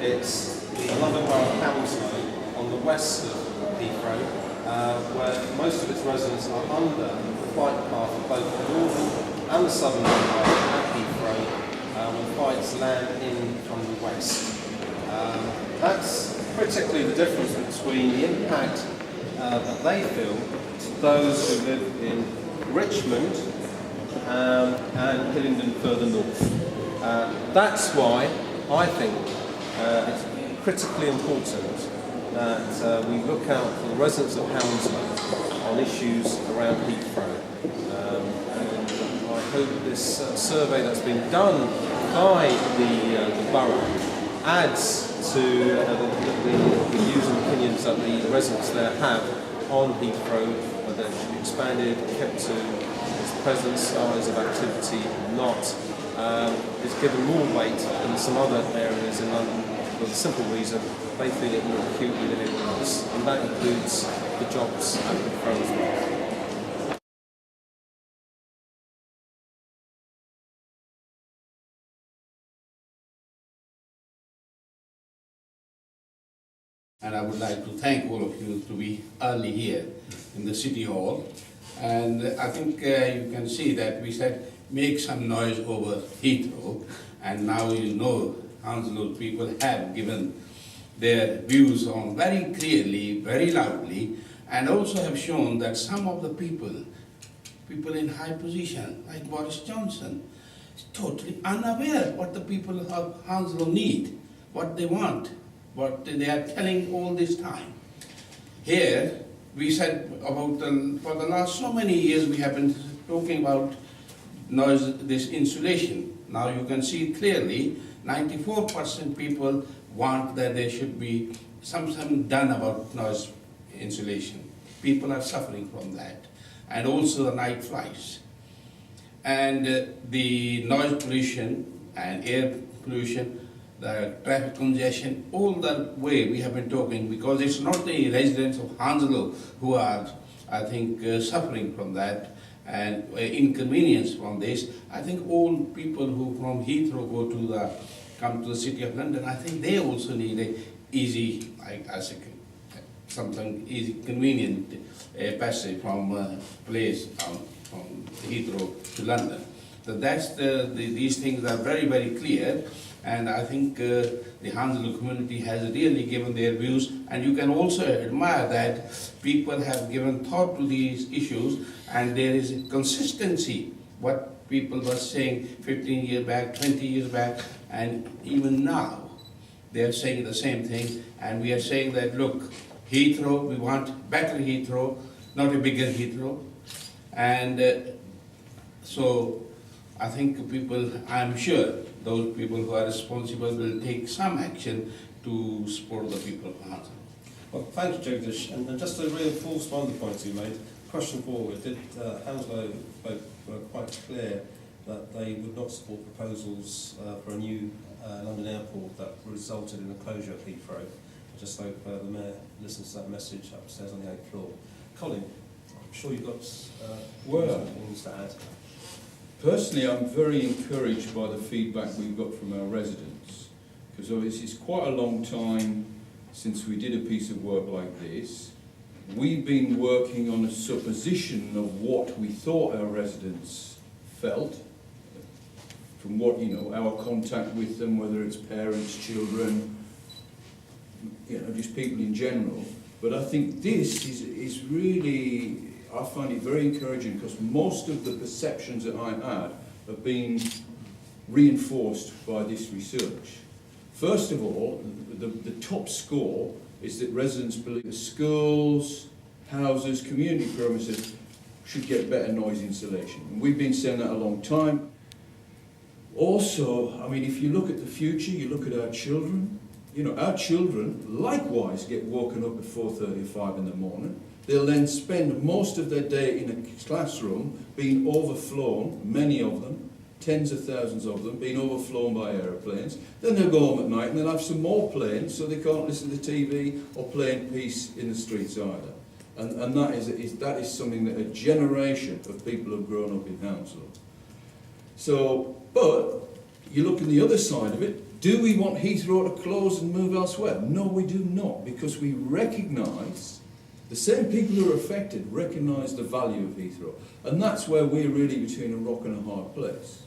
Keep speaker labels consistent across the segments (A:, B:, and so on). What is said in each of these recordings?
A: It's the London Borough of Hounslow on the west of Heathrow, where most of its residents are under the flight path of both the northern and the southern runway at Heathrow when flights land in from the west. That's critically the difference between the impact that they feel to those who live in Richmond and Hillingdon further north. That's why I think it's critically important that we look out for the residents of Hounslow on issues around Heathrow. And I hope this survey that's been done by the borough adds to the views and opinions that the residents there have on Heathrow, whether it should be expanded, kept to its present size of activity or not, is given more weight than some other areas in London for the simple reason they feel it more acutely than anyone else, and that includes the jobs at Heathrow as well.
B: And I would like to thank all of you to be early here in the City Hall. And I think you can see that we said make some noise over Heathrow, and now you know Hounslow people have given their views on very clearly, very loudly, and also have shown that some of the people in high position, like Boris Johnson, is totally unaware what the people of Hounslow need, what they want, what they are telling all this time. Here, we said about for the last so many years we have been talking about noise, this insulation. Now you can see clearly 94% people want that there should be something done about noise insulation. People are suffering from that. And also the night flights. And the noise pollution and air pollution, the traffic congestion, all the way we have been talking, because it's not the residents of Hounslow who are, I think, suffering from that and inconvenience from this. I think all people who from Heathrow come to the City of London, I think they also need a easy, something easy, convenient passage from place from Heathrow to London. So that's these things are very, very clear. And I think the Hounslow community has really given their views, and you can also admire that people have given thought to these issues, and there is a consistency, what people were saying 15 years back, 20 years back, and even now they are saying the same thing. And we are saying that, look, Heathrow, we want better Heathrow, not a bigger Heathrow. And so I think people, I'm sure, those people who are responsible will take some action to support the people of Hounslow.
A: Well, thank you, Jagdish. And just to reinforce one of the points you made, question forward, did Hounslow folk were quite clear that they would not support proposals for a new London airport that resulted in the closure of Heathrow. I just hope the Mayor listens to that message upstairs on the 8th floor. Colin, I'm sure you've got things to add.
C: Personally, I'm very encouraged by the feedback we've got from our residents, because obviously it's quite a long time since we did a piece of work like this. We've been working on a supposition of what we thought our residents felt, from what, our contact with them, whether it's parents, children, just people in general. But I think this is really, I find it very encouraging, because most of the perceptions that I had have been reinforced by this research. First of all, the top score is that residents believe that schools, houses, community premises should get better noise insulation. And we've been saying that a long time. Also, I mean, if you look at the future, you look at our children, our children likewise get woken up at 4:30 or 5 in the morning. They'll then spend most of their day in a classroom being overflown, many of them, tens of thousands of them, being overflown by aeroplanes. Then they'll go home at night and they'll have some more planes, so they can't listen to TV or play in peace in the streets either. And that is something that a generation of people have grown up in Hounslow. So, but you look at the other side of it, Do we want Heathrow to close and move elsewhere? No, we do not, because we recognise, the same people who are affected recognise the value of Heathrow. And that's where we're really between a rock and a hard place.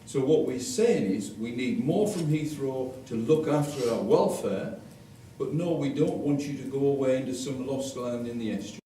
C: So what we're saying is we need more from Heathrow to look after our welfare, but no, we don't want you to go away into some lost land in the estuary.